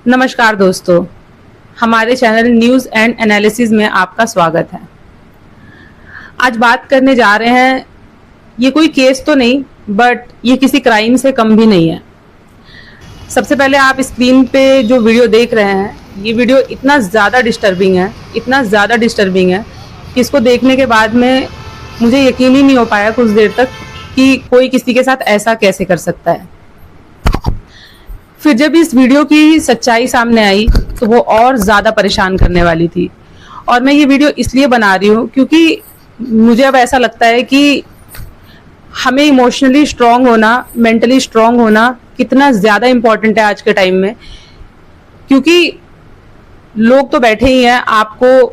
नमस्कार दोस्तों, हमारे चैनल न्यूज़ एंड एनालिसिस में आपका स्वागत है। आज बात करने जा रहे हैं, ये कोई केस तो नहीं बट ये किसी क्राइम से कम भी नहीं है। सबसे पहले आप स्क्रीन पे जो वीडियो देख रहे हैं, ये वीडियो इतना ज़्यादा डिस्टर्बिंग है कि इसको देखने के बाद में मुझे यकीन ही नहीं हो पाया कुछ देर तक कि कोई किसी के साथ ऐसा कैसे कर सकता है। फिर जब इस वीडियो की सच्चाई सामने आई तो वो और ज़्यादा परेशान करने वाली थी। और मैं ये वीडियो इसलिए बना रही हूँ क्योंकि मुझे अब ऐसा लगता है कि हमें इमोशनली स्ट्रांग होना, मेंटली स्ट्रांग होना कितना ज़्यादा इम्पोर्टेंट है आज के टाइम में। क्योंकि लोग तो बैठे ही हैं आपको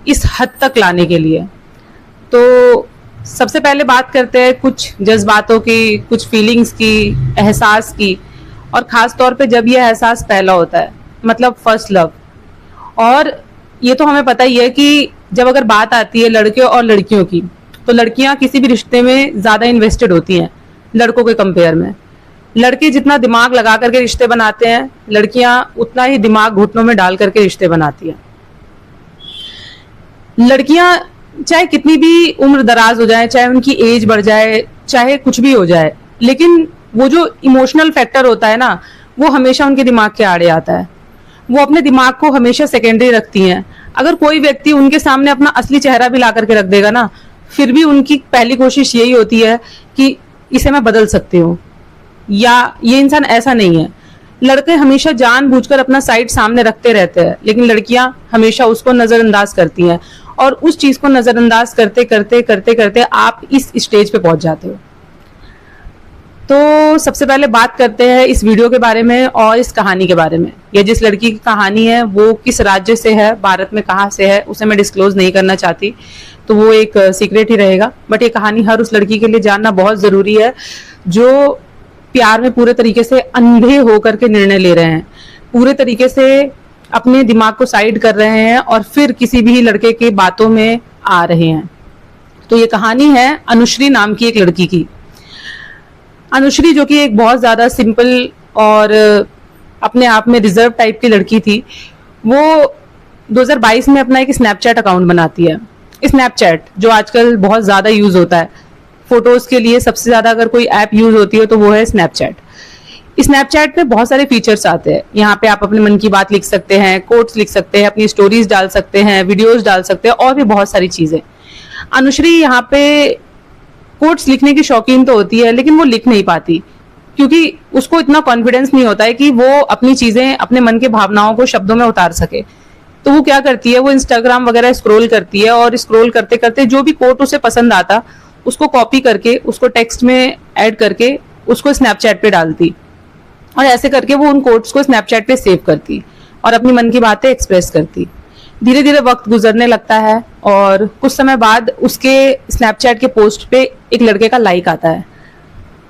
इस हद तक लाने के लिए। तो सबसे पहले बात करते हैं कुछ जज्बातों की, कुछ फीलिंग्स की, एहसास की। और ख़ास तौर पे जब ये एहसास पहला होता है, मतलब फर्स्ट लव। और ये तो हमें पता ही है कि जब अगर बात आती है लड़के और लड़कियों की, तो लड़कियां किसी भी रिश्ते में ज़्यादा इन्वेस्टेड होती हैं लड़कों के कंपेयर में। लड़के जितना दिमाग लगा करके रिश्ते बनाते हैं, लड़कियां उतना ही दिमाग घुटनों में डाल करके रिश्ते बनाती हैं। लड़कियां चाहे कितनी भी उम्र दराज हो जाए, चाहे उनकी एज बढ़ जाए, चाहे कुछ भी हो जाए, लेकिन वो जो इमोशनल फैक्टर होता है ना, वो हमेशा उनके दिमाग के आड़े आता है। वो अपने दिमाग को हमेशा सेकेंडरी रखती हैं। अगर कोई व्यक्ति उनके सामने अपना असली चेहरा भी ला करके रख देगा ना, फिर भी उनकी पहली कोशिश यही होती है कि इसे मैं बदल सकती हूँ या ये इंसान ऐसा नहीं है। लड़के हमेशा जानबूझकर अपना साइड सामने रखते रहते हैं, लेकिन लड़कियां हमेशा उसको नजरअंदाज करती हैं। और उस चीज को नजरअंदाज करते करते करते करते आप इस स्टेज पे पहुंच जाते हो। तो सबसे पहले बात करते हैं इस वीडियो के बारे में और इस कहानी के बारे में। ये जिस लड़की की कहानी है वो किस राज्य से है, भारत में कहाँ से है, उसे मैं डिस्क्लोज नहीं करना चाहती, तो वो एक सीक्रेट ही रहेगा। बट ये कहानी हर उस लड़की के लिए जानना बहुत ज़रूरी है जो प्यार में पूरे तरीके से अंधे होकर के निर्णय ले रहे हैं, पूरे तरीके से अपने दिमाग को साइड कर रहे हैं और फिर किसी भी लड़के के बातों में आ रहे हैं। तो ये कहानी है अनुश्री नाम की एक लड़की की। अनुश्री जो कि एक बहुत ज़्यादा सिंपल और अपने आप में रिजर्व टाइप की लड़की थी, वो 2022 में अपना एक स्नैपचैट अकाउंट बनाती है। स्नैपचैट जो आजकल बहुत ज़्यादा यूज़ होता है फोटोज़ के लिए, सबसे ज़्यादा अगर कोई ऐप यूज़ होती है तो वो है स्नैपचैट। स्नैपचैट पे बहुत सारे फीचर्स आते हैं। यहाँ पे आप अपने मन की बात लिख सकते हैं, कोट्स लिख सकते हैं, अपनी स्टोरीज डाल सकते हैं, वीडियोज़ डाल सकते हैं और भी बहुत सारी चीज़ें। अनुश्री यहाँ पे कोट्स लिखने की शौकीन तो होती है, लेकिन वो लिख नहीं पाती क्योंकि उसको इतना कॉन्फिडेंस नहीं होता है कि वो अपनी चीजें, अपने मन के भावनाओं को शब्दों में उतार सके। तो वो क्या करती है, वो इंस्टाग्राम वगैरह स्क्रॉल करती है और स्क्रॉल करते करते जो भी कोट उसे पसंद आता उसको कॉपी करके, उसको टेक्स्ट में ऐड करके उसको स्नैपचैट पे डालती। और ऐसे करके वो उन कोट्स को स्नैपचैट पे सेव करती और अपनी मन की बातें एक्सप्रेस करती। धीरे धीरे वक्त गुजरने लगता है और कुछ समय बाद उसके स्नैपचैट के पोस्ट पे एक लड़के का लाइक आता है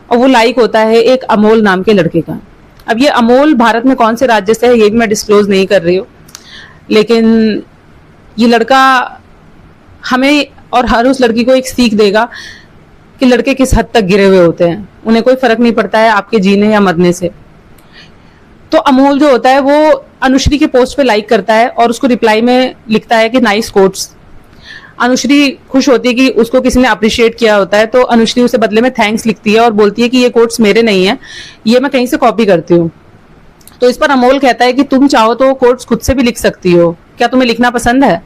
और वो लाइक होता है एक अमोल नाम के लड़के का। अब ये अमोल भारत में कौन से राज्य से है ये भी मैं डिस्क्लोज नहीं कर रही हूँ, लेकिन ये लड़का हमें और हर उस लड़की को एक सीख देगा कि लड़के किस हद तक गिरे हुए होते हैं, उन्हें कोई फर्क नहीं पड़ता है आपके जीने या मरने से। तो अमोल जो होता है वो अनुश्री के पोस्ट पे लाइक करता है और उसको रिप्लाई में लिखता है कि नाइस कोट्स। अनुश्री खुश होती है कि उसको किसी ने अप्रिशिएट किया होता है, तो अनुश्री उसे बदले में थैंक्स लिखती है और बोलती है कि ये कोट्स मेरे नहीं है, ये मैं कहीं से कॉपी करती हूँ। तो इस पर अमोल कहता है कि तुम चाहो तो कोट्स खुद से भी लिख सकती हो, क्या तुम्हें लिखना पसंद है?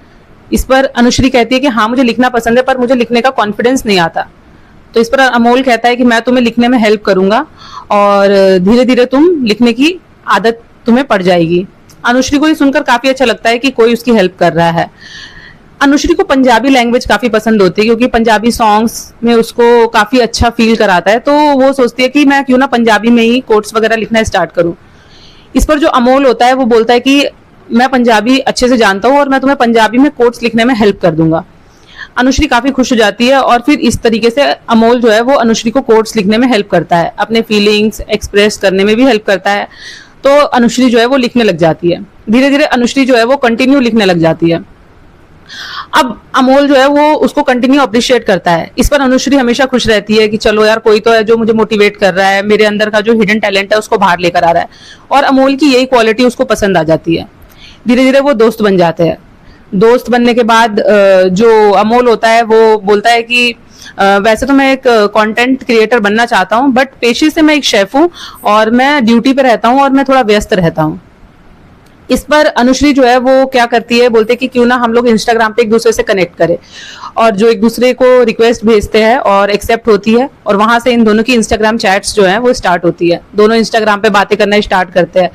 इस पर अनुश्री कहती है कि हाँ मुझे लिखना पसंद है, पर मुझे लिखने का कॉन्फिडेंस नहीं आता। तो इस पर अमोल कहता है कि मैं तुम्हें लिखने में हेल्प करूंगा और धीरे धीरे तुम लिखने की आदत तुम्हें पड़ जाएगी। अनुश्री को ये सुनकर काफी अच्छा लगता है कि कोई उसकी हेल्प कर रहा है। अनुश्री को पंजाबी लैंग्वेज काफी पसंद होती है क्योंकि पंजाबी सॉन्ग्स में उसको काफी अच्छा फील कराता है, तो वो सोचती है कि मैं क्यों ना पंजाबी में ही कोट्स वगैरह लिखना स्टार्ट करूं। इस पर जो अमोल होता है वो बोलता है कि मैं पंजाबी अच्छे से जानता हूँ और मैं तुम्हें पंजाबी में कोट्स लिखने में हेल्प कर दूंगा। अनुश्री काफी खुश हो जाती है और फिर इस तरीके से अमोल जो है वो अनुश्री को कोट्स लिखने में हेल्प करता है, अपने फीलिंग्स एक्सप्रेस करने में भी हेल्प करता है। तो अनुश्री जो है वो लिखने लग जाती है। धीरे धीरे अनुश्री जो है वो कंटिन्यू लिखने लग जाती है अब अमोल जो है वो उसको कंटिन्यू अप्रिशिएट करता है। इस पर अनुश्री हमेशा खुश रहती है कि चलो यार कोई तो है जो मुझे मोटिवेट कर रहा है, मेरे अंदर का जो हिडन टैलेंट है उसको बाहर लेकर आ रहा है, और अमोल की यही क्वालिटी उसको पसंद आ जाती है। धीरे धीरे वो दोस्त बन जाते हैं। दोस्त बनने के बाद जो अमोल होता है वो बोलता है कि वैसे तो मैं एक कंटेंट क्रिएटर बनना चाहता हूँ, बट पेशे से मैं एक शेफ हूँ और मैं ड्यूटी पे रहता हूँ और मैं थोड़ा व्यस्त रहता हूँ। इस पर अनुश्री जो है वो क्या करती है, बोलते कि क्यों ना हम लोग इंस्टाग्राम पे एक दूसरे से कनेक्ट करें, और जो एक दूसरे को रिक्वेस्ट भेजते हैं और एक्सेप्ट होती है, और वहां से इन दोनों की इंस्टाग्राम चैट्स जो है वो स्टार्ट होती है। दोनों इंस्टाग्राम पे बातें करना स्टार्ट करते हैं।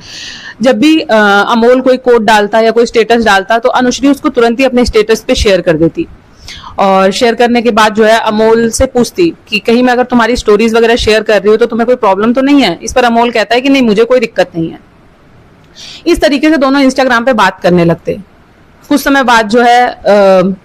जब भी अमोल कोई कोड डालता है या कोई स्टेटस डालता तो अनुश्री उसको तुरंत ही अपने स्टेटस पे शेयर कर देती, और शेयर करने के बाद जो है अमोल से पूछती कि कहीं मैं अगर तुम्हारी स्टोरीज वगैरह शेयर कर रही हूँ तो तुम्हें कोई प्रॉब्लम तो नहीं है। इस पर अमोल कहता है कि नहीं, मुझे कोई दिक्कत नहीं है। इस तरीके से दोनों इंस्टाग्राम पे बात करने लगते। कुछ समय बाद जो है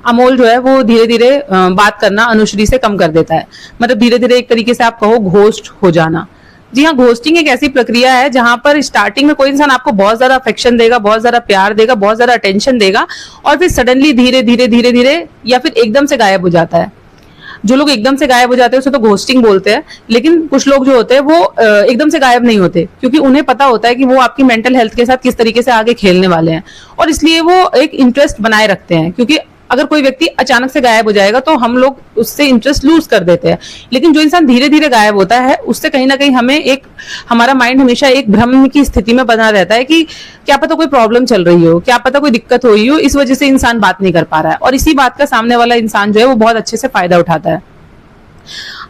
अमोल जो है वो धीरे धीरे बात करना अनुश्री से कम कर देता है। मतलब धीरे धीरे एक तरीके से आप कहो घोस्ट हो जाना। जी हाँ, घोस्टिंग एक ऐसी प्रक्रिया है जहां पर स्टार्टिंग में कोई इंसान आपको बहुत ज्यादा अफेक्शन देगा, बहुत ज्यादा प्यार देगा, बहुत ज्यादा अटेंशन देगा, और फिर सडनली धीरे धीरे धीरे धीरे या फिर एकदम से गायब हो जाता है। जो लोग एकदम से गायब हो जाते हैं उसे तो घोस्टिंग बोलते हैं, लेकिन कुछ लोग जो होते हैं वो एकदम से गायब नहीं होते, क्योंकि उन्हें पता होता है कि वो आपकी मेंटल हेल्थ के साथ किस तरीके से आगे खेलने वाले हैं, और इसलिए वो एक इंटरेस्ट बनाए रखते हैं। क्योंकि अगर कोई व्यक्ति अचानक से गायब हो जाएगा तो हम लोग उससे इंटरेस्ट लूज कर देते हैं, लेकिन जो इंसान धीरे धीरे गायब होता है उससे कहीं ना कहीं हमें एक, हमारा माइंड हमेशा एक भ्रम की स्थिति में बना रहता है कि क्या पता कोई प्रॉब्लम चल रही हो, क्या पता कोई दिक्कत हो रही हो, इस वजह से इंसान बात नहीं कर पा रहा है, और इसी बात का सामने वाला इंसान जो है वो बहुत अच्छे से फायदा उठाता है।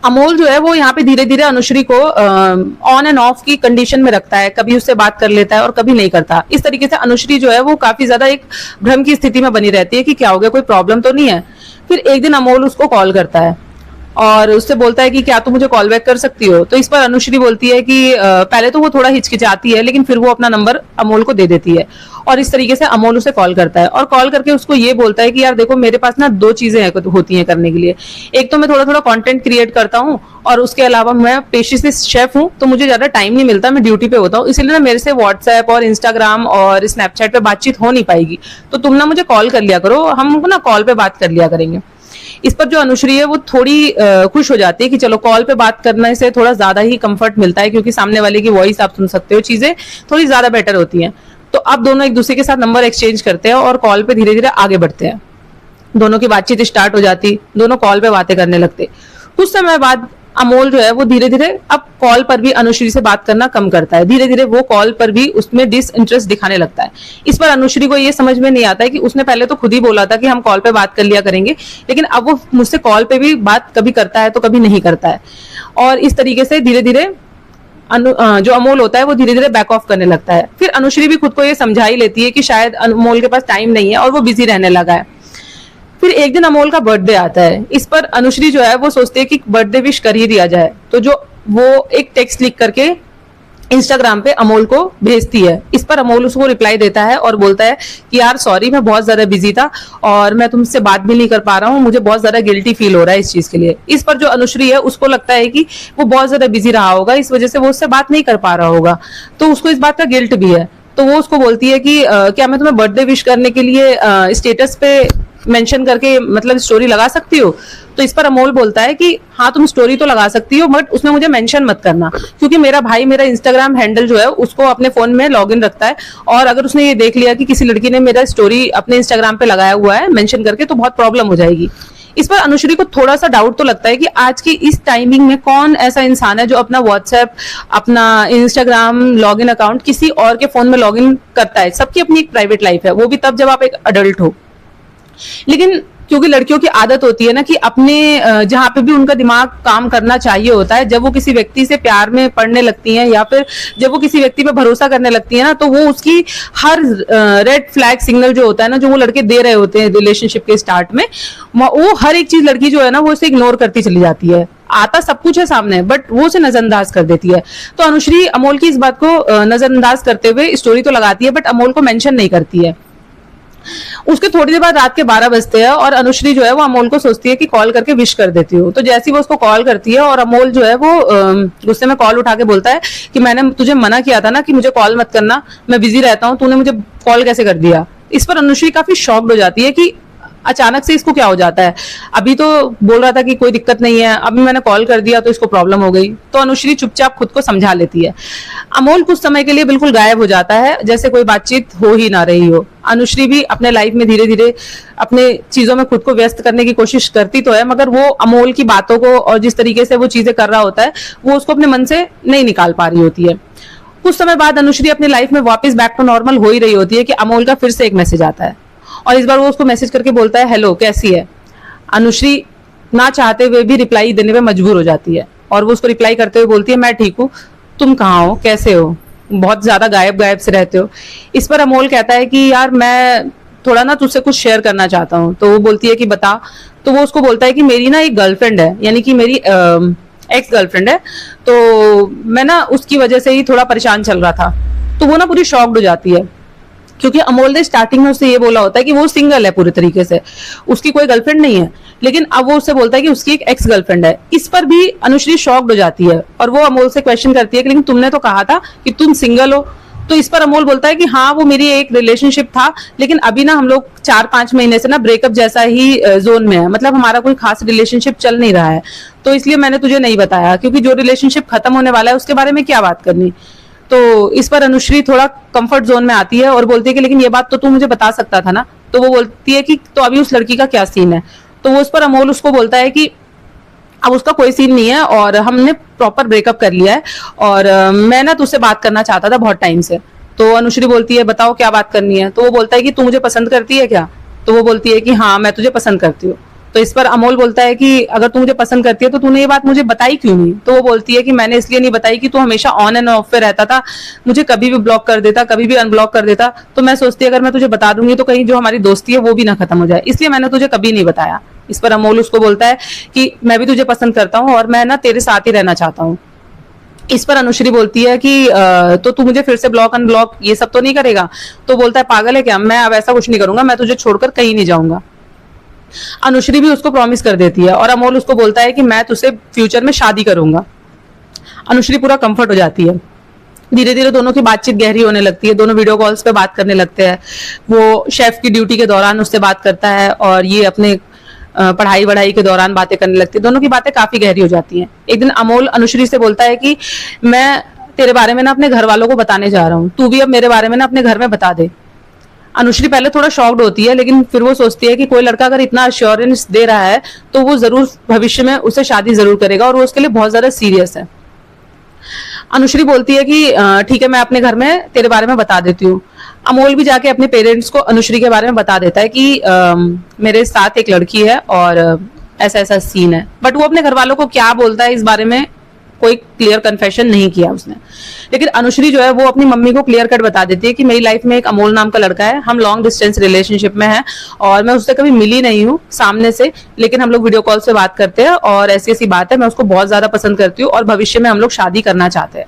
अमोल जो है वो यहाँ पे धीरे धीरे अनुश्री को ऑन एंड ऑफ की कंडीशन में रखता है, कभी उससे बात कर लेता है और कभी नहीं करता। इस तरीके से अनुश्री जो है वो काफी ज्यादा एक भ्रम की स्थिति में बनी रहती है कि क्या हो गया, कोई प्रॉब्लम तो नहीं है। फिर एक दिन अमोल उसको कॉल करता है और उससे बोलता है कि क्या तुम मुझे कॉल बैक कर सकती हो। तो इस पर अनुश्री बोलती है कि पहले तो वो थोड़ा हिचकिचाती है, लेकिन फिर वो अपना नंबर अमोल को दे देती है, और इस तरीके से अमोल उसे कॉल करता है, और कॉल करके उसको ये बोलता है कि यार देखो, मेरे पास ना दो चीजें होती हैं करने के लिए। एक तो मैं थोड़ा थोड़ा कंटेंट क्रिएट करता हूँ, और उसके अलावा मैं पेशे से शेफ हूँ, तो मुझे ज्यादा टाइम नहीं मिलता, मैं ड्यूटी पे होता हूँ, इसलिए ना मेरे से व्हाट्सएप और इंस्टाग्राम और स्नैपचैट पे बातचीत हो नहीं पाएगी, तो तुम ना मुझे कॉल कर लिया करो, हम ना कॉल पे बात कर लिया करेंगे। इस पर जो अनुश्री है वो थोड़ी खुश हो जाती है कि चलो कॉल पे बात करने से थोड़ा ज्यादा ही कंफर्ट मिलता है, क्योंकि सामने वाले की वॉइस आप सुन सकते हो, चीजें थोड़ी ज्यादा बेटर होती हैं। तो अब दोनों एक दूसरे के साथ नंबर एक्सचेंज करते हैं और कॉल पे धीरे धीरे आगे बढ़ते हैं। दोनों की बातचीत स्टार्ट हो जाती, दोनों कॉल पे बातें करने लगते। कुछ समय बाद अमोल जो है वो धीरे धीरे अब कॉल पर भी अनुश्री से बात करना कम करता है। धीरे धीरे वो कॉल पर भी उसमें डिसइंटरेस्ट दिखाने लगता है। इस पर अनुश्री को ये समझ में नहीं आता है कि उसने पहले तो खुद ही बोला था कि हम कॉल पे बात कर लिया करेंगे, लेकिन अब वो मुझसे कॉल पे भी बात कभी करता है तो कभी नहीं करता है, और इस तरीके से धीरे धीरे जो अमोल होता है वो धीरे धीरे बैक ऑफ करने लगता है। फिर अनुश्री भी खुद को ये समझा ही लेती है कि शायद अमोल के पास टाइम नहीं है और वो बिजी रहने लगा है। फिर एक दिन अमोल का बर्थडे आता है। इस पर अनुश्री जो है वो सोचती है कि बर्थडे विश कर ही दिया जाए, तो जो वो एक टेक्स्ट लिख करके इंस्टाग्राम पे अमोल को भेजती है। इस पर अमोल उसको रिप्लाई देता है और बोलता है कि यार सॉरी, मैं बहुत ज्यादा बिजी था और मैं तुमसे बात भी नहीं कर पा रहा हूँ, मुझे बहुत ज्यादा गिल्टी फील हो रहा है इस चीज के लिए। इस पर जो अनुश्री है उसको लगता है कि वो बहुत ज्यादा बिजी रहा होगा, इस वजह से वो उससे बात नहीं कर पा रहा होगा, तो उसको इस बात का गिल्ट भी है। तो वो उसको बोलती है कि क्या मैं तुम्हें बर्थडे विश करने के लिए स्टेटस पे मेंशन करके मतलब स्टोरी लगा सकती हो। तो इस पर अमोल बोलता है कि हाँ तुम स्टोरी तो लगा सकती हो, बट उसमें मुझे मेंशन मत करना, क्योंकि मेरा भाई मेरा इंस्टाग्राम हैंडल जो है उसको अपने फोन में लॉगिन रखता है, और अगर उसने ये देख लिया कि किसी लड़की ने मेरा स्टोरी अपने इंस्टाग्राम पे लगाया हुआ है मेंशन करके, तो बहुत प्रॉब्लम हो जाएगी। इस पर अनुश्री को थोड़ा सा डाउट तो लगता है कि आज की इस टाइमिंग में कौन ऐसा इंसान है जो अपना व्हाट्सएप, अपना इंस्टाग्राम लॉगिन अकाउंट किसी और के फोन में लॉगिन करता है। सबकी अपनी एक प्राइवेट लाइफ है, वो भी तब जब आप एक अडल्ट हो। लेकिन क्योंकि लड़कियों की आदत होती है ना कि अपने जहां पे भी उनका दिमाग काम करना चाहिए होता है, जब वो किसी व्यक्ति से प्यार में पड़ने लगती हैं या फिर जब वो किसी व्यक्ति पे भरोसा करने लगती है ना, तो वो उसकी हर रेड फ्लैग सिग्नल जो होता है ना, जो वो लड़के दे रहे होते हैं रिलेशनशिप के स्टार्ट में, वो हर एक चीज लड़की जो है ना वो उसे इग्नोर करती चली जाती है। आता सब कुछ है सामने, बट वो उसे नजरअंदाज कर देती है। तो अनुश्री अमोल की इस बात को नजरअंदाज करते हुए स्टोरी तो लगाती है, बट अमोल को मेंशन नहीं करती है। उसके थोड़ी देर बाद रात के 12 बजते हैं और अनुश्री जो है वो अमोल को सोचती है कि कॉल करके विश कर देती हूँ। तो जैसी वो उसको कॉल करती है और अमोल जो है वो गुस्से में कॉल उठा के बोलता है कि मैंने तुझे मना किया था ना कि मुझे कॉल मत करना, मैं बिजी रहता हूँ, तूने मुझे कॉल कैसे कर दिया। इस पर अनुश्री काफी शॉक्ड हो जाती है कि अचानक से इसको क्या हो जाता है, अभी तो बोल रहा था कि कोई दिक्कत नहीं है, अभी मैंने कॉल कर दिया तो इसको प्रॉब्लम हो गई। तो अनुश्री चुपचाप खुद को समझा लेती है। अमोल कुछ समय के लिए बिल्कुल गायब हो जाता है, जैसे कोई बातचीत हो ही ना रही हो। अनुश्री भी अपने लाइफ में धीरे धीरे अपने चीजों में खुद को व्यस्त करने की कोशिश करती तो है, मगर वो अमोल की बातों को और जिस तरीके से वो चीजें कर रहा होता है वो उसको अपने मन से नहीं निकाल पा रही होती है। कुछ समय बाद अनुश्री अपनी लाइफ में वापस बैक टू नॉर्मल हो ही रही होती है कि अमोल का फिर से एक मैसेज आता है, और इस बार वो उसको मैसेज करके बोलता है, हेलो कैसी है। अनुश्री ना चाहते हुए भी रिप्लाई देने पे मजबूर हो जाती है, और वो उसको रिप्लाई करते हुए बोलती है, मैं ठीक हूँ, तुम कहाँ हो, कैसे हो, बहुत ज्यादा गायब गायब से रहते हो। इस पर अमोल कहता है कि यार मैं थोड़ा ना तुझसे कुछ शेयर करना चाहता हूँ। तो वो बोलती है कि बता। तो वो उसको बोलता है कि मेरी ना एक गर्लफ्रेंड है, यानी कि मेरी एक्स गर्लफ्रेंड है, तो मैं ना उसकी वजह से ही थोड़ा परेशान चल रहा था। तो वो ना पूरी शॉक्ड हो जाती है, क्योंकि अमोल ने स्टार्टिंग में उससे ये बोला होता है कि वो सिंगल है पूरी तरीके से, उसकी कोई गर्लफ्रेंड नहीं है, लेकिन अब वो उससे बोलता है कि उसकी एक एक्स गर्लफ्रेंड है। इस पर भी अनुश्री शॉक्ड हो जाती है, और वो अमोल से क्वेश्चन करती है कि लेकिन तुमने तो कहा था कि तुम सिंगल हो। तो इस पर अमोल बोलता है कि हाँ वो मेरी एक रिलेशनशिप था, लेकिन अभी ना हम लोग 4-5 महीने से ना ब्रेकअप जैसा ही जोन में है, मतलब हमारा कोई खास रिलेशनशिप चल नहीं रहा है, तो इसलिए मैंने तुझे नहीं बताया, क्योंकि जो रिलेशनशिप खत्म होने वाला है उसके बारे में क्या बात करनी। तो इस पर अनुश्री थोड़ा कंफर्ट जोन में आती है और बोलती है कि लेकिन ये बात तो तू मुझे बता सकता था ना। तो वो बोलती है कि तो अभी उस लड़की का क्या सीन है। तो वो उस पर अमोल उसको बोलता है कि अब उसका कोई सीन नहीं है और हमने प्रॉपर ब्रेकअप कर लिया है, और मैं ना तुझसे बात करना चाहता था बहुत टाइम से। तो अनुश्री बोलती है बताओ क्या बात करनी है। तो वो बोलता है कि तू मुझे पसंद करती है क्या। तो वो बोलती है कि हाँ मैं तुझे पसंद करती हूँ। तो इस पर अमोल बोलता है कि अगर तू मुझे पसंद करती है तो तूने ये बात मुझे बताई क्यों नहीं। तो वो बोलती है कि मैंने इसलिए नहीं बताई कि तू हमेशा ऑन एंड ऑफ पे रहता था, मुझे कभी भी ब्लॉक कर देता, कभी भी अनब्लॉक कर देता, तो मैं सोचती अगर मैं तुझे बता दूंगी तो कहीं जो हमारी दोस्ती है वो भी ना खत्म हो जाए, इसलिए मैंने तुझे कभी नहीं बताया। इस पर अमोल उसको बोलता है कि मैं भी तुझे पसंद करता हूँ और मैं ना तेरे साथ ही रहना चाहता हूँ। इस पर अनुश्री बोलती है कि तो तू मुझे फिर से ब्लॉक अनब्लॉक ये सब तो नहीं करेगा। तो बोलता है पागल है क्या, मैं अब ऐसा कुछ नहीं करूंगा, मैं तुझे छोड़कर कहीं नहीं जाऊंगा। अनुश्री भी उसको प्रॉमिस कर देती है, और अमोल उसको बोलता है कि मैं तुझसे फ्यूचर में शादी करूंगा। अनुश्री पूरा कंफर्ट हो जाती है। धीरे धीरे दोनों की बातचीत गहरी होने लगती है, दोनों वीडियो कॉल्स पे बात करने लगते हैं। वो शेफ की ड्यूटी के दौरान उससे बात करता है, और ये अपने पढ़ाई वढ़ाई के दौरान बातें करने लगती है। दोनों की बातें काफी गहरी हो जाती हैं। एक दिन अमोल अनुश्री से बोलता है कि मैं तेरे बारे में ना अपने घर वालों को बताने जा रहा हूँ, तू भी अब मेरे बारे में ना अपने घर में बता दे। अनुश्री पहले थोड़ा शॉक्ड होती है, लेकिन फिर वो सोचती है कि कोई लड़का अगर इतना अश्योरेंस दे रहा है तो वो जरूर भविष्य में उससे शादी जरूर करेगा, और वो उसके लिए बहुत ज्यादा सीरियस है। अनुश्री बोलती है कि ठीक है मैं अपने घर में तेरे बारे में बता देती हूँ। अमोल भी जाके अपने पेरेंट्स को अनुश्री के बारे में बता देता है कि मेरे साथ एक लड़की है और ऐसा ऐसा सीन है, बट वो अपने घर वालों को क्या बोलता है इस बारे में कोई क्लियर कन्फेशन नहीं किया उसने। लेकिन अनुश्री जो है वो अपनी मम्मी को क्लियर कट बता देती है कि मेरी लाइफ में एक अमोल नाम का लड़का है, हम लॉन्ग डिस्टेंस रिलेशनशिप में हैं, और मैं उससे कभी मिली नहीं हूँ सामने से, लेकिन हम लोग वीडियो कॉल से बात करते हैं, और ऐसी ऐसी बात है, मैं उसको बहुत ज्यादा पसंद करती हूँ और भविष्य में हम लोग शादी करना चाहते हैं।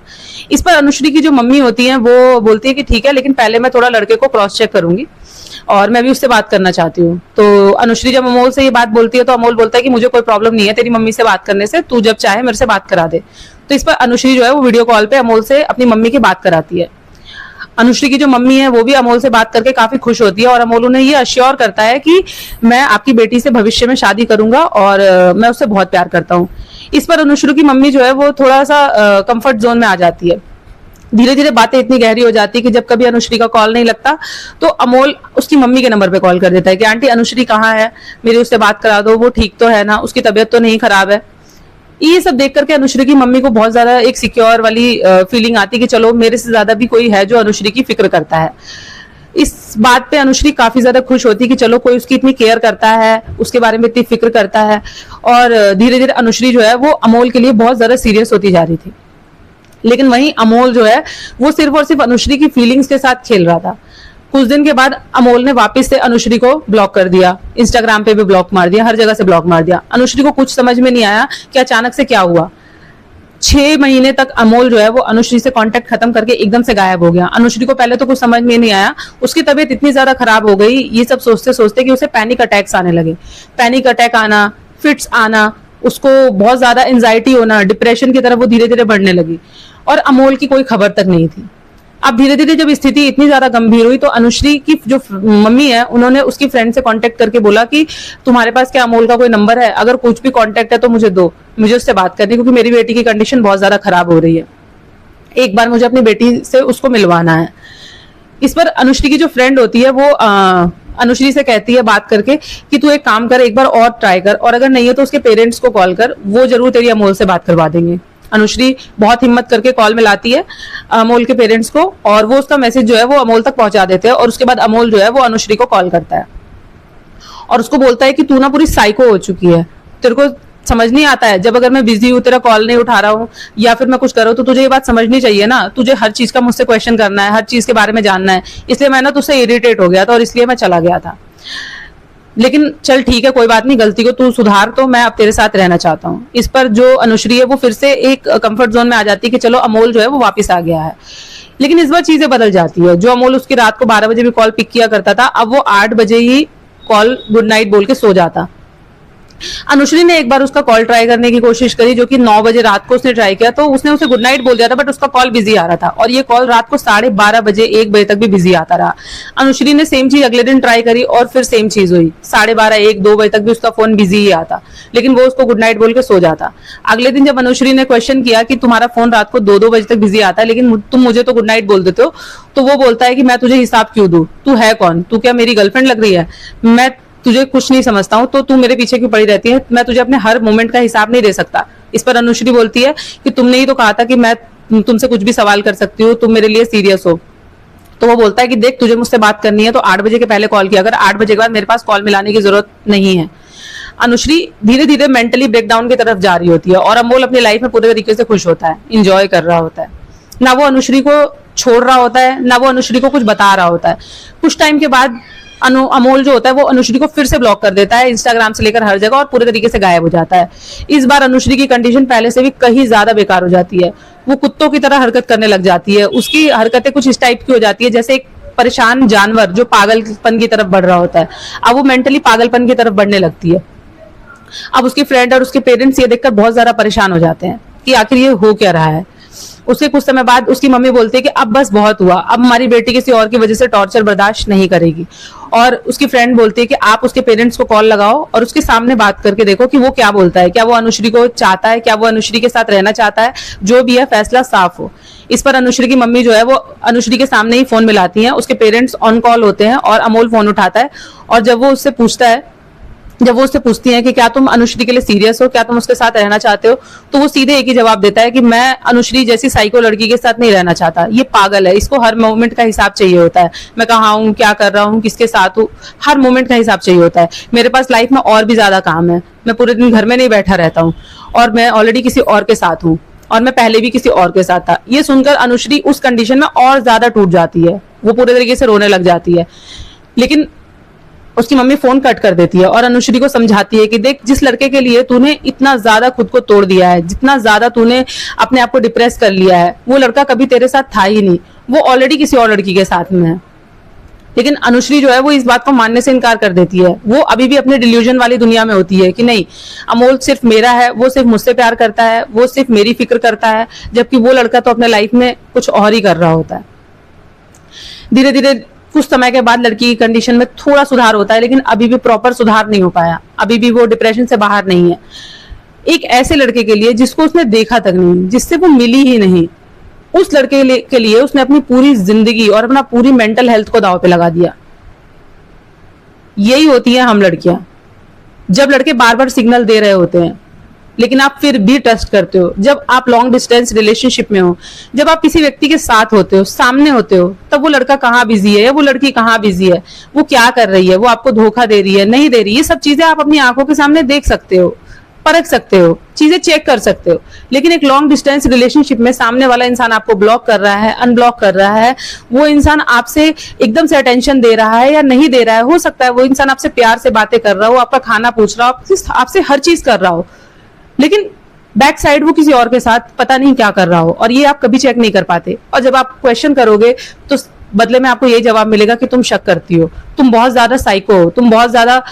इस पर अनुश्री की जो मम्मी होती है वो बोलती है कि ठीक है, लेकिन पहले मैं थोड़ा लड़के को क्रॉस चेक करूंगी और मैं भी उससे बात करना चाहती हूँ। तो अनुश्री जब अमोल से ये बात बोलती है तो अमोल बोलता है कि मुझे कोई प्रॉब्लम नहीं है तेरी मम्मी से बात करने से, तू जब चाहे मेरे से बात करा दे। तो इस पर अनुश्री जो है वो वीडियो कॉल पे अमोल से अपनी मम्मी की बात कराती है। अनुश्री की जो मम्मी है वो भी अमोल से बात करके काफी खुश होती है, और अमोल उन्हें ये अश्योर करता है कि मैं आपकी बेटी से भविष्य में शादी करूंगा और मैं उससे बहुत प्यार करता हूँ। इस पर अनुश्री की मम्मी जो है वो थोड़ा सा कंफर्ट जोन में आ जाती है। धीरे धीरे बातें इतनी गहरी हो जाती है कि जब कभी अनुश्री का कॉल नहीं लगता तो अमोल उसकी मम्मी के नंबर पे कॉल कर देता है कि आंटी अनुश्री कहाँ है, मेरी उससे बात करा दो, वो ठीक तो है ना, उसकी तबीयत तो नहीं खराब है। ये सब देख करके अनुश्री की मम्मी को बहुत ज्यादा एक सिक्योर वाली फीलिंग आती है कि चलो मेरे से ज्यादा भी कोई है जो अनुश्री की फिक्र करता है। इस बात पे अनुश्री काफी ज्यादा खुश होती है कि चलो कोई उसकी इतनी केयर करता है, उसके बारे में इतनी फिक्र करता है। और धीरे धीरे अनुश्री जो है वो अमोल के लिए बहुत ज्यादा सीरियस होती जा रही थी। लेकिन वहीं अमोल जो है वो सिर्फ और सिर्फ अनुश्री की फीलिंग्स के साथ खेल रहा था। कुछ दिन के बाद अमोल ने वापस से अनुश्री को ब्लॉक कर दिया, इंस्टाग्राम पे भी ब्लॉक मार दिया, हर जगह से ब्लॉक मार दिया। अनुश्री को कुछ समझ में नहीं आया कि अचानक से क्या हुआ। 6 महीने तक अमोल जो है वो अनुश्री से कांटेक्ट खत्म करके एकदम से गायब हो गया। अनुश्री को पहले तो कुछ समझ में नहीं आया, उसकी तबीयत इतनी ज्यादा खराब हो गई ये सब सोचते सोचते कि उसे पैनिक अटैक्स आने लगे। पैनिक अटैक आना, फिट्स आना, उसको बहुत ज्यादा एंजाइटी होना, डिप्रेशन की तरफ वो धीरे धीरे बढ़ने लगी, और अमोल की कोई खबर तक नहीं थी। अब धीरे धीरे जब स्थिति इतनी ज्यादा गंभीर हुई तो अनुश्री की जो मम्मी है उन्होंने उसकी फ्रेंड से कांटेक्ट करके बोला कि तुम्हारे पास क्या अमोल का कोई नंबर है, अगर कुछ भी कांटेक्ट है तो मुझे दो, मुझे उससे बात करनी, क्योंकि मेरी बेटी की कंडीशन बहुत ज्यादा खराब हो रही है, एक बार मुझे अपनी बेटी से उसको मिलवाना है। इस पर अनुश्री की जो फ्रेंड होती है वो अनुश्री से कहती है बात करके कि तू एक काम कर, एक बार और ट्राई कर, और अगर नहीं है तो उसके पेरेंट्स को कॉल कर, वो जरूर तेरी अमोल से बात करवा देंगे। अनुश्री बहुत हिम्मत करके कॉल मिलाती है अमोल के पेरेंट्स को, और वो उसका मैसेज जो है वो अमोल तक पहुंचा देते हैं, और उसके बाद अमोल जो है वो अनुश्री को कॉल करता है और उसको बोलता है कि तू ना पूरी साइको हो चुकी है, तेरे को समझ नहीं आता है, जब अगर मैं बिजी हूँ, तेरा कॉल नहीं उठा रहा हूँ या फिर मैं कुछ कर रहा हूँ तो तुझे ये बात समझनी चाहिए ना, तुझे हर चीज का मुझसे क्वेश्चन करना है, हर चीज के बारे में जानना है, इसलिए मैं ना तुझसे इरिटेट हो गया था और इसलिए मैं चला गया था, लेकिन चल ठीक है कोई बात नहीं, गलती को तू सुधार, तो मैं अब तेरे साथ रहना चाहता हूँ। इस पर जो अनुश्री है वो फिर से एक कंफर्ट जोन में आ जाती है कि चलो अमोल जो है वो वापस आ गया है। लेकिन इस बार चीजें बदल जाती है। जो अमोल उसकी रात को 12 बजे भी कॉल पिक किया करता था, अब वो 8 बजे ही कॉल गुड नाइट बोल के सो जाता। अनुश्री ने एक बार उसका कॉल ट्राई करने की कोशिश करी, जो कि 9 बजे रात को उसने ट्राई किया, तो उसने उसे गुड नाइट बोल दिया था, बट उसका कॉल बिजी आ रहा था, और ये कॉल रात को 12:30 बजे 1 बजे तक भी बिजी आता रहा। अनुश्री ने सेम चीज अगले दिन ट्राई करी और फिर सेम चीज हुई, 12:30 1 2 बजे तक भी उसका फोन बिजी ही आता, लेकिन वो उसको गुड नाइट बोल के सो जाता। अगले दिन जब अनुश्री ने क्वेश्चन किया कि तुम्हारा फोन रात को 2 बजे तक बिजी आता है, लेकिन तुम मुझे तो गुड नाइट बोल देते हो, तो वो बोलता है कि मैं तुझे हिसाब क्यों दूं, तू है कौन, तू क्या मेरी गर्लफ्रेंड लग रही है, मैं तुझे कुछ नहीं समझता हूँ, तो तू मेरे पीछे क्यों पड़ी रहती है, मैं तुझे अपने हर मोमेंट का हिसाब नहीं दे सकता। इस पर अनुश्री बोलती है कि तुमने ही तो कहा था कि मैं तुमसे कुछ भी सवाल कर सकती हूँ, तुम मेरे लिए सीरियस हो। तो वो बोलता है कि देख, तुझे मुझसे बात करनी है तो 8 बजे के पहले कॉल किया, अगर 8 बजे के बाद मेरे पास कॉल मिलाने की जरूरत नहीं है। अनुश्री धीरे धीरे मेंटली ब्रेकडाउन की तरफ जा रही होती है, और अमोल अपनी लाइफ में पूरे तरीके से खुश होता है, इंजॉय कर रहा होता है, ना वो अनुश्री को छोड़ रहा होता है, ना वो अनुश्री को कुछ बता रहा होता है। कुछ टाइम के बाद अमोल जो होता है वो अनुश्री को फिर से ब्लॉक कर देता है, इंस्टाग्राम से लेकर हर जगह, और पूरे तरीके से गायब हो जाता है। इस बार अनुश्री की कंडीशन पहले से भी कहीं ज्यादा बेकार हो जाती है, वो कुत्तों की तरह हरकत करने लग जाती है, उसकी हरकतें कुछ इस टाइप की हो जाती है जैसे एक परेशान जानवर जो पागलपन की तरफ बढ़ रहा होता है, अब वो मेंटली पागलपन की तरफ बढ़ने लगती है। अब उसकी फ्रेंड और उसके पेरेंट्स ये देखकर बहुत ज्यादा परेशान हो जाते हैं कि आखिर ये हो क्या रहा है। उसके कुछ समय बाद उसकी मम्मी बोलती है कि अब बस बहुत हुआ, अब हमारी बेटी किसी और की वजह से टॉर्चर बर्दाश्त नहीं करेगी, और उसकी फ्रेंड बोलती है कि आप उसके पेरेंट्स को कॉल लगाओ और उसके सामने बात करके देखो कि वो क्या बोलता है, क्या वो अनुश्री को चाहता है, क्या वो अनुश्री के साथ रहना चाहता है, जो भी है फैसला साफ हो। इस पर अनुश्री की मम्मी जो है वो अनुश्री के सामने ही फोन मिलाती है, उसके पेरेंट्स ऑन कॉल होते हैं और अमोल फोन उठाता है, और जब वो उससे पूछती है कि क्या तुम अनुश्री के लिए सीरियस हो, क्या तुम उसके साथ रहना चाहते हो, तो वो सीधे एक ही जवाब देता है कि मैं अनुश्री जैसी साइको लड़की के साथ नहीं रहना चाहता, ये पागल है, इसको हर मोमेंट का हिसाब चाहिए होता है, मैं कहाँ हूँ, क्या कर रहा हूँ, किसके साथ हूँ, हर मोमेंट का हिसाब चाहिए होता है। मेरे पास लाइफ में और भी ज्यादा काम है, मैं पूरे दिन घर में नहीं बैठा रहता हूँ, और मैं ऑलरेडी किसी और के साथ हूँ, और मैं पहले भी किसी और के साथ था। ये सुनकर अनुश्री उस कंडीशन में और ज्यादा टूट जाती है, वो पूरे तरीके से रोने लग जाती है, लेकिन उसकी मम्मी फोन कट कर देती है और अनुश्री को समझाती है कि देख, जिस लड़के के लिए तूने इतना ज्यादा खुद को तोड़ दिया है, जितना ज्यादा तूने अपने आप को डिप्रेस कर लिया है, वो लड़का कभी तेरे साथ था ही नहीं, वो ऑलरेडी किसी और लड़की के साथ में है। लेकिन अनुश्री जो है वो इस बात को मानने से इनकार कर देती है, वो अभी भी अपने डिल्यूजन वाली दुनिया में होती है कि नहीं, अमोल सिर्फ मेरा है, वो सिर्फ मुझसे प्यार करता है, वो सिर्फ मेरी फिक्र करता है, जबकि वो लड़का तो अपने लाइफ में कुछ और ही कर रहा होता है। धीरे धीरे कुछ समय के बाद लड़की की कंडीशन में थोड़ा सुधार होता है, लेकिन अभी भी प्रॉपर सुधार नहीं हो पाया, अभी भी वो डिप्रेशन से बाहर नहीं है। एक ऐसे लड़के के लिए जिसको उसने देखा तक नहीं, जिससे वो मिली ही नहीं, उस लड़के के लिए उसने अपनी पूरी जिंदगी और अपना पूरी मेंटल हेल्थ को दांव पे लगा दिया। यही होती है हम लड़कियां, जब लड़के बार बार सिग्नल दे रहे होते हैं लेकिन आप फिर भी ट्रस्ट करते हो, जब आप लॉन्ग डिस्टेंस रिलेशनशिप में हो, जब आप किसी व्यक्ति के साथ होते हो, सामने होते हो, तब वो लड़का कहाँ बिजी है या वो लड़की कहाँ बिजी है, वो क्या कर रही है, वो आपको धोखा दे रही है, नहीं दे रही, ये सब चीजें आप अपनी आंखों के सामने देख सकते हो, परख सकते हो, चीजें चेक कर सकते हो। लेकिन एक लॉन्ग डिस्टेंस रिलेशनशिप में सामने वाला इंसान आपको ब्लॉक कर रहा है, अनब्लॉक कर रहा है, वो इंसान आपसे एकदम से अटेंशन दे रहा है या नहीं दे रहा है, हो सकता है वो इंसान आपसे प्यार से बातें कर रहा हो, आपका खाना पूछ रहा हो, आपसे हर चीज कर रहा हो, लेकिन बैक साइड वो किसी और के साथ पता नहीं क्या कर रहा हो, और ये आप कभी चेक नहीं कर पाते। और जब आप क्वेश्चन करोगे तो बदले में आपको ये जवाब मिलेगा कि तुम शक करती हो, तुम बहुत ज्यादा साइको हो, तुम बहुत ज्यादा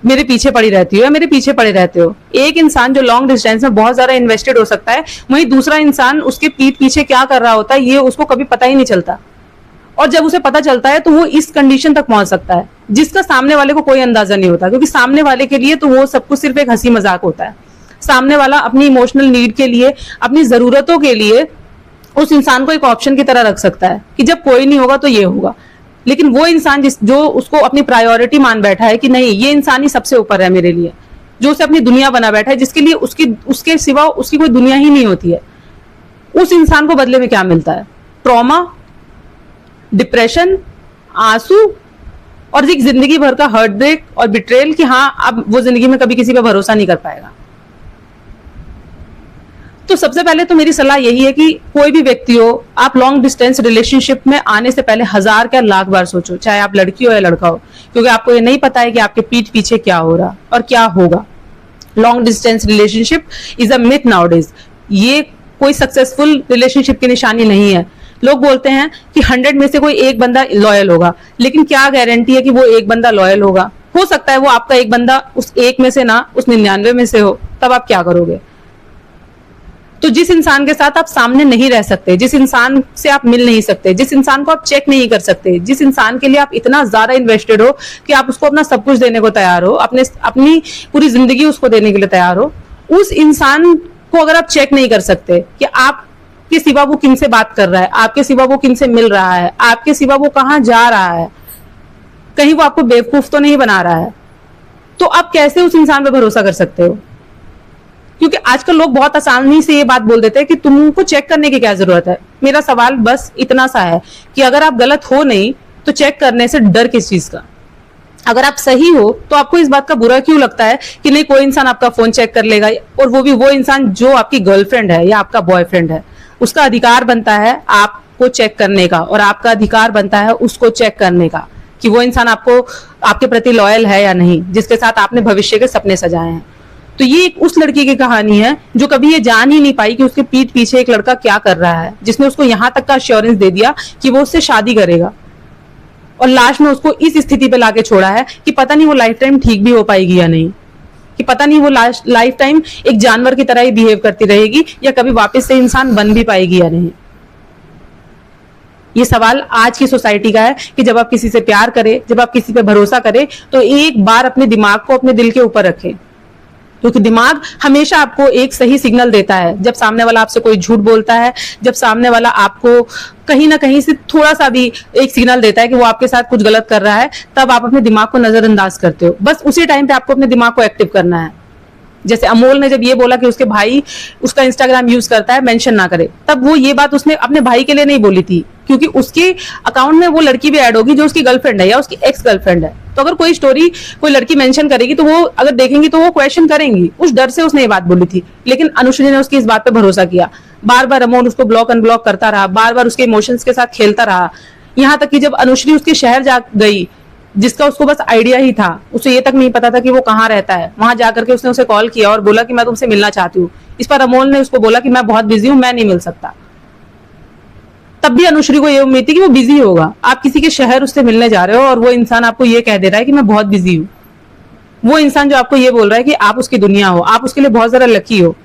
मेरे पीछे पड़ी रहती हो या मेरे पीछे पड़े रहते हो। एक इंसान जो लॉन्ग डिस्टेंस में बहुत ज्यादा इन्वेस्टेड हो सकता है, वहीं दूसरा इंसान उसके पीठ पीछे क्या कर रहा होता है ये उसको कभी पता ही नहीं चलता। और जब उसे पता चलता है तो वो इस कंडीशन तक पहुंच सकता है जिसका सामने वाले को कोई अंदाजा नहीं होता, क्योंकि सामने वाले के लिए तो वो सब कुछ सिर्फ एक हंसी मजाक होता है। सामने वाला अपनी इमोशनल नीड के लिए, अपनी जरूरतों के लिए उस इंसान को एक ऑप्शन की तरह रख सकता है कि जब कोई नहीं होगा तो ये होगा। लेकिन वो इंसान जो उसको अपनी प्रायोरिटी मान बैठा है कि नहीं, ये इंसान ही सबसे ऊपर है मेरे लिए, जो उसे अपनी दुनिया बना बैठा है, जिसके लिए उसके सिवा उसकी कोई दुनिया ही नहीं होती है, उस इंसान को बदले में क्या मिलता है? ट्रॉमा, डिप्रेशन, आंसू और एक जिंदगी भर का हार्ट ब्रेक और बिट्रेल कि हाँ अब वो जिंदगी में कभी किसी पे भरोसा नहीं कर पाएगा। तो सबसे पहले तो मेरी सलाह यही है कि कोई भी व्यक्ति हो, आप लॉन्ग डिस्टेंस रिलेशनशिप में आने से पहले 1000 क्या लाख बार सोचो, चाहे आप लड़की हो या लड़का हो, क्योंकि आपको ये नहीं पता है कि आपके पीठ पीछे क्या हो रहा और क्या होगा। Long distance relationship is a myth nowadays. ये कोई सक्सेसफुल रिलेशनशिप की निशानी नहीं है। लोग बोलते हैं कि 100 में से कोई एक बंदा लॉयल होगा, लेकिन क्या गारंटी है कि वो एक बंदा लॉयल होगा? हो सकता है वो आपका एक बंदा उस एक में से ना, उस 99 में से हो, तब आप क्या करोगे? तो जिस इंसान के साथ आप सामने नहीं रह सकते, जिस इंसान से आप मिल नहीं सकते, जिस इंसान को आप चेक नहीं कर सकते, जिस इंसान के लिए आप इतना ज्यादा इन्वेस्टेड हो कि आप उसको अपना सब कुछ देने को तैयार हो, अपनी पूरी जिंदगी उसको देने के लिए तैयार हो, उस इंसान को अगर आप चेक नहीं कर सकते कि आपके सिवा वो किन से बात कर रहा है, आपके सिवा वो किन से मिल रहा है, आपके सिवा वो कहाँ जा रहा है, कहीं वो आपको बेवकूफ तो नहीं बना रहा है, तो आप कैसे उस इंसान पे भरोसा कर सकते हो? क्योंकि आजकल लोग बहुत आसानी से ये बात बोल देते हैं कि तुमको चेक करने की क्या जरूरत है। मेरा सवाल बस इतना सा है कि अगर आप गलत हो नहीं तो चेक करने से डर किस चीज का? अगर आप सही हो तो आपको इस बात का बुरा क्यों लगता है कि नहीं कोई इंसान आपका फोन चेक कर लेगा, और वो भी वो इंसान जो आपकी गर्लफ्रेंड है या आपका बॉयफ्रेंड है। उसका अधिकार बनता है आपको चेक करने का, और आपका अधिकार बनता है उसको चेक करने का कि वो इंसान आपके प्रति लॉयल है या नहीं, जिसके साथ आपने भविष्य के सपने सजाए हैं। तो ये एक उस लड़की की कहानी है जो कभी ये जान ही नहीं पाई कि उसके पीठ पीछे एक लड़का क्या कर रहा है, जिसने उसको यहां तक का अश्योरेंस दे दिया कि वो उससे शादी करेगा, और लास्ट में उसको इस स्थिति पे लाके छोड़ा है कि पता नहीं वो लाइफ टाइम ठीक भी हो पाएगी या नहीं, कि पता नहीं वो लाइफ टाइम एक जानवर की तरह ही बिहेव करती रहेगी या कभी वापस से इंसान बन भी पाएगी या नहीं। ये सवाल आज की सोसाइटी का है कि जब आप किसी से प्यार करें, जब आप किसी पे भरोसा करें, तो एक बार अपने दिमाग को अपने दिल के ऊपर रखें, क्योंकि दिमाग हमेशा आपको एक सही सिग्नल देता है। जब सामने वाला आपसे कोई झूठ बोलता है, जब सामने वाला आपको कहीं ना कहीं से थोड़ा सा भी एक सिग्नल देता है कि वो आपके साथ कुछ गलत कर रहा है, तब आप अपने दिमाग को नजरअंदाज करते हो। बस उसी टाइम पे आपको अपने दिमाग को एक्टिव करना है। जैसे अमोल ने जब ये बोला कि उसके भाई उसका इंस्टाग्राम यूज करता है, मेंशन ना करे, तब वो ये बात उसने अपने भाई के लिए नहीं बोली थी, क्योंकि उसके अकाउंट में वो लड़की भी ऐड होगी जो उसकी गर्लफ्रेंड है या उसकी एक्स गर्लफ्रेंड है। तो अगर कोई स्टोरी कोई लड़की मेंशन करेगी तो वो अगर देखेंगी तो वो क्वेश्चन करेंगी। उस डर से उसने ये बात बोली थी, लेकिन अनुश्री ने उसकी इस बात पे भरोसा किया। बार बार अमोल उसको ब्लॉक अनब्लॉक करता रहा, बार बार उसके इमोशंस के साथ खेलता रहा, यहाँ तक कि जब अनुश्री उसके शहर जा गई, जिसका उसको बस आइडिया ही था, उसे ये तक नहीं पता था कि वो कहाँ रहता है, वहां जाकर के उसने उसे कॉल किया और बोला कि मैं तुमसे मिलना चाहती हूँ। इस पर अमोल ने उसको बोला कि मैं बहुत बिजी हूँ, मैं नहीं मिल सकता। तब भी अनुश्री को ये उम्मीद थी कि वो बिजी होगा। आप किसी के शहर उससे मिलने जा रहे हो और वो इंसान आपको ये कह दे रहा है कि मैं बहुत बिजी हूँ। वो इंसान जो आपको ये बोल रहा है कि आप उसकी दुनिया हो, आप उसके लिए बहुत ज्यादा लकी हो।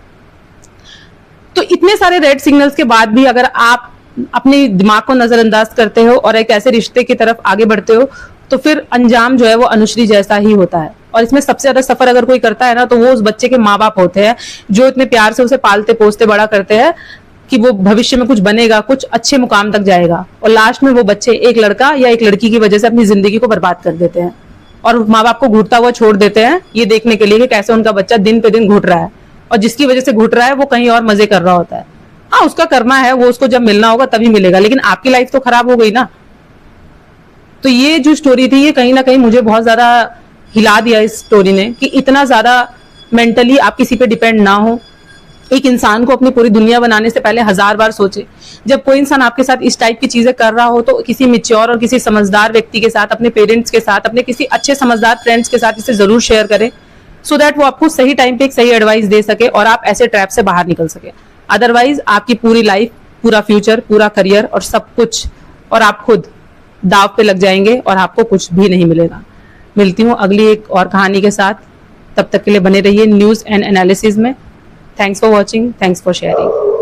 तो इतने सारे रेड सिग्नल्स के बाद भी अगर आप अपने दिमाग को नजरअंदाज करते हो और एक ऐसे रिश्ते की तरफ आगे बढ़ते हो, तो फिर अंजाम जो है वो अनुश्री जैसा ही होता है। और इसमें सबसे ज्यादा सफर अगर कोई करता है ना, तो वो उस बच्चे के माँ बाप होते हैं, जो इतने प्यार से उसे पालते पोसते बड़ा करते हैं कि वो भविष्य में कुछ बनेगा, कुछ अच्छे मुकाम तक जाएगा, और लास्ट में वो बच्चे एक लड़का या एक लड़की की वजह से अपनी जिंदगी को बर्बाद कर देते हैं और माँ बाप को घुटता हुआ छोड़ देते हैं, ये देखने के लिए कि कैसे उनका बच्चा दिन पे दिन घुट रहा है, और जिसकी वजह से घुट रहा है वो कहीं और मजे कर रहा होता है। हाँ, उसका कर्मा है, वो उसको जब मिलना होगा तभी मिलेगा, लेकिन आपकी लाइफ तो खराब हो गई ना। तो ये जो स्टोरी थी, ये कहीं ना कहीं मुझे बहुत ज्यादा हिला दिया इस स्टोरी ने, कि इतना ज्यादा मेंटली आप किसी पे डिपेंड ना हो। एक इंसान को अपनी पूरी दुनिया बनाने से पहले 1000 बार सोचे। जब कोई इंसान आपके साथ इस टाइप की चीजें कर रहा हो, तो किसी मैच्योर और किसी समझदार व्यक्ति के साथ, अपने पेरेंट्स के साथ, अपने किसी अच्छे समझदार फ्रेंड्स के साथ इसे जरूर शेयर करें, सो दैट वो आपको सही टाइम पे एक सही एडवाइस दे सके और आप ऐसे ट्रैप से बाहर निकल सके। अदरवाइज आपकी पूरी लाइफ, पूरा फ्यूचर, पूरा करियर और सब कुछ, और आप खुद दाव पे लग जाएंगे और आपको कुछ भी नहीं मिलेगा। मिलती हूँ अगली एक और कहानी के साथ, तब तक के लिए बने रहिए न्यूज एंड एनालिसिस में। Thanks for watching, thanks for sharing.